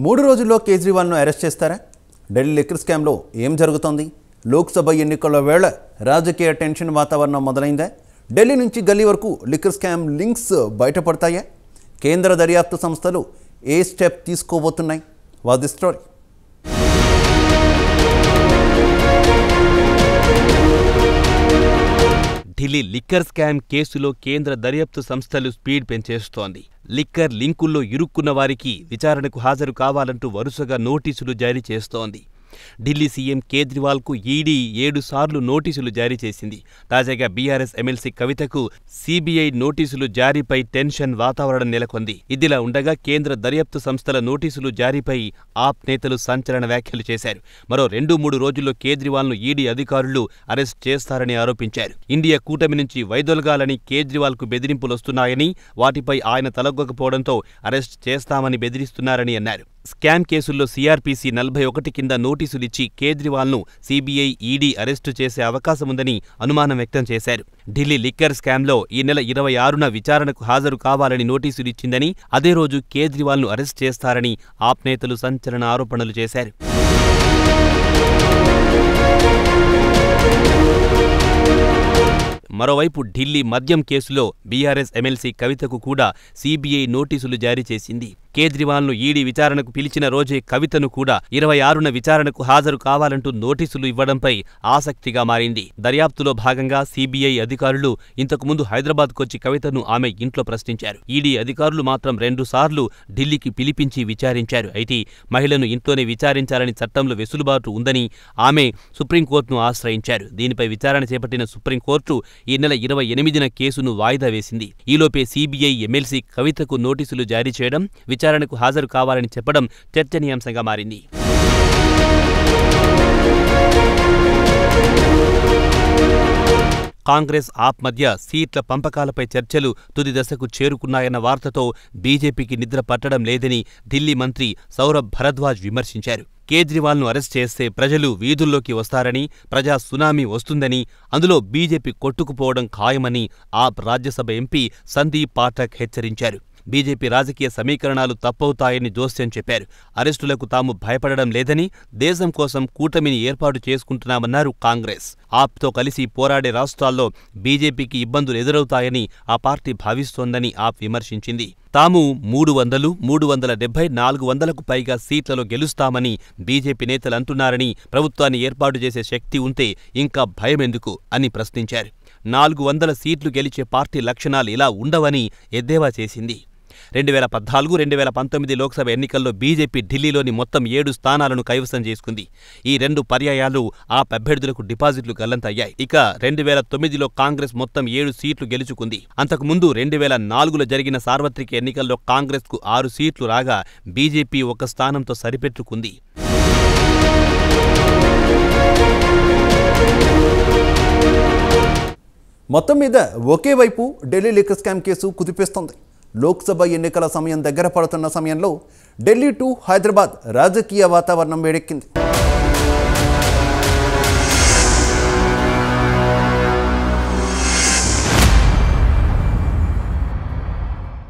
3 రోజుల్లో కేజ్రీవాల్ను అరెస్ట్ చేస్తారా? ఢిల్లీ లిక్కర్ స్కామ్లో ఏం జరుగుతోంది? లోక్సభ ఎన్నికల వేళ రాజకీయ టెన్షన్ వాతావరణం మొదలైందా? ఢిల్లీ నుంచి గల్లీ వరకు లిక్కర్ స్కామ్ లింక్స్ బయటపడతాయా? కేంద్ర దర్యాప్తు సంస్థలు ఏ స్టెప్ తీసుకోబోతున్నాయి? What the story? Delhi liquor scam కేసులో కేంద్ర దర్యాప్తు సంస్థలు స్పీడ్ పెంచేస్తోంది. లిక్కర్ లింకుల్లో ఇరుక్కున్న వారికి విచారణకు హాజరు కావాలంటూ వరుసగా నోటీసులు జారీ చేస్తోంది. ఢిల్లీ సీఎం కేజ్రీవాల్కు ఈడీ 7 సార్లు నోటీసులు జారీ చేసింది. తాజాగా బీఆర్ఎస్ ఎమ్మెల్సీ కవితకు సీబీఐ నోటీసులు జారీపై టెన్షన్ వాతావరణం నెలకొంది. ఇదిలా ఉండగా కేంద్ర దర్యాప్తు సంస్థల నోటీసులు జారీపై ఆప్ నేతలు సంచలన వ్యాఖ్యలు చేశారు. మరో 2-3 రోజుల్లో కేజ్రీవాల్ను ఈడీ అధికారులు అరెస్ట్ చేస్తారని ఆరోపించారు. ఇండియా కూటమి నుంచి వైదొలగాలని కేజ్రీవాల్కు బెదిరింపులొస్తున్నాయని, వాటిపై ఆయన తలొగ్గకపోవడంతో అరెస్ట్ చేస్తామని బెదిరిస్తున్నారని అన్నారు. స్కామ్ కేసుల్లో సీఆర్పీసీ 41 కింద నోటీసులిచ్చి కేజ్రీవాల్ను సీబీఐ, ఈడీ అరెస్టు చేసే అవకాశముందని అనుమానం వ్యక్తం చేశారు. ఢిల్లీ లిక్కర్ స్కామ్లో ఈ నెల 26న విచారణకు హాజరు కావాలని నోటీసులిచ్చిందని, అదే రోజు కేజ్రీవాల్ను అరెస్ట్ చేస్తారని ఆప్ నేతలు సంచలన ఆరోపణలు చేశారు. మరోవైపు ఢిల్లీ మద్యం కేసులో బీఆర్ఎస్ ఎమ్మెల్సీ కవితకు కూడా సీబీఐ నోటీసులు జారీ చేసింది. కేజ్రీవాల్ను ఈడీ విచారణకు పిలిచిన రోజే కవితను కూడా 26న విచారణకు హాజరు కావాలంటూ నోటీసులు ఇవ్వడంపై ఆసక్తిగా మారింది. దర్యాప్తులో భాగంగా సీబీఐ అధికారులు ఇంతకుముందు హైదరాబాద్కొచ్చి కవితను ఆమె ఇంట్లో ప్రశ్నించారు. ఈడీ అధికారులు మాత్రం 2 సార్లు ఢిల్లీకి పిలిపించి విచారించారు. అయితే మహిళను ఇంట్లోనే విచారించాలని చట్టంలో వెసులుబాటు ఉందని ఆమె సుప్రీంకోర్టును ఆశ్రయించారు. దీనిపై విచారణ చేపట్టిన సుప్రీంకోర్టు ఈ నెల 28న కేసును వాయిదా వేసింది. ఈలోపే సీబీఐ ఎమ్మెల్సీ కవితకు నోటీసులు జారీ చేయడం, విచారణకు హాజరు కావాలని చెప్పడం చర్చనీయాంశంగా మారింది. కాంగ్రెస్, ఆప్ మధ్య సీట్ల పంపకాలపై చర్చలు తుది దశకు చేరుకున్నాయన్న వార్తతో బీజేపీకి నిద్ర పట్టడం లేదని ఢిల్లీ మంత్రి సౌరభ్ భరద్వాజ్ విమర్శించారు. కేజ్రీవాల్ను అరెస్ట్ చేస్తే ప్రజలు వీధుల్లోకి వస్తారని, ప్రజా సునామీ వస్తుందని, అందులో బీజేపీ కొట్టుకుపోవడం ఖాయమని ఆప్ రాజ్యసభ ఎంపీ సందీప్ పాఠక్ హెచ్చరించారు. బీజేపీ రాజకీయ సమీకరణాలు తప్పవుతాయని జోస్యం చెప్పారు. అరెస్టులకు తాము భయపడడం లేదని, దేశం కోసం కూటమిని ఏర్పాటు చేసుకుంటున్నామన్నారు కాంగ్రెస్. ఆప్తో కలిసి పోరాడే రాష్ట్రాల్లో బీజేపీకి ఇబ్బందులు ఎదురవుతాయని ఆ పార్టీ భావిస్తోందని ఆప్ విమర్శించింది. తాము 300, 370, 400కు పైగా సీట్లలో గెలుస్తామని బీజేపీ నేతలు అంటున్నారని, ప్రభుత్వాన్ని ఏర్పాటు చేసే శక్తి ఉంటే ఇంకా భయమెందుకు అని ప్రశ్నించారు. 400 సీట్లు గెలిచే పార్టీ లక్షణాలు ఇలా ఉండవని ఎద్దేవా చేసింది. 2014, 2019 లోక్సభ ఎన్నికల్లో బీజేపీ ఢిల్లీలోని మొత్తం 7 స్థానాలను కైవసం చేసుకుంది. ఈ 2 పర్యాయాలు ఆప్ అభ్యర్థులకు డిపాజిట్లు గల్లంతయ్యాయి. ఇక 2009లో కాంగ్రెస్ మొత్తం 7 సీట్లు గెలుచుకుంది. అంతకుముందు 2004లో జరిగిన సార్వత్రిక ఎన్నికల్లో కాంగ్రెస్కు 6 సీట్లు రాగా బీజేపీ 1 స్థానంతో సరిపెట్టుకుంది. మొత్తం మీద ఒకే వైపు ఢిల్లీ లిక్కర్ స్కామ్ కేసు కుదిపేస్తోంది. లోక్సభ ఎన్నికల సమయం దగ్గర పడుతున్న సమయంలో ఢిల్లీ టు హైదరాబాద్ రాజకీయ వాతావరణం వేడెక్కింది.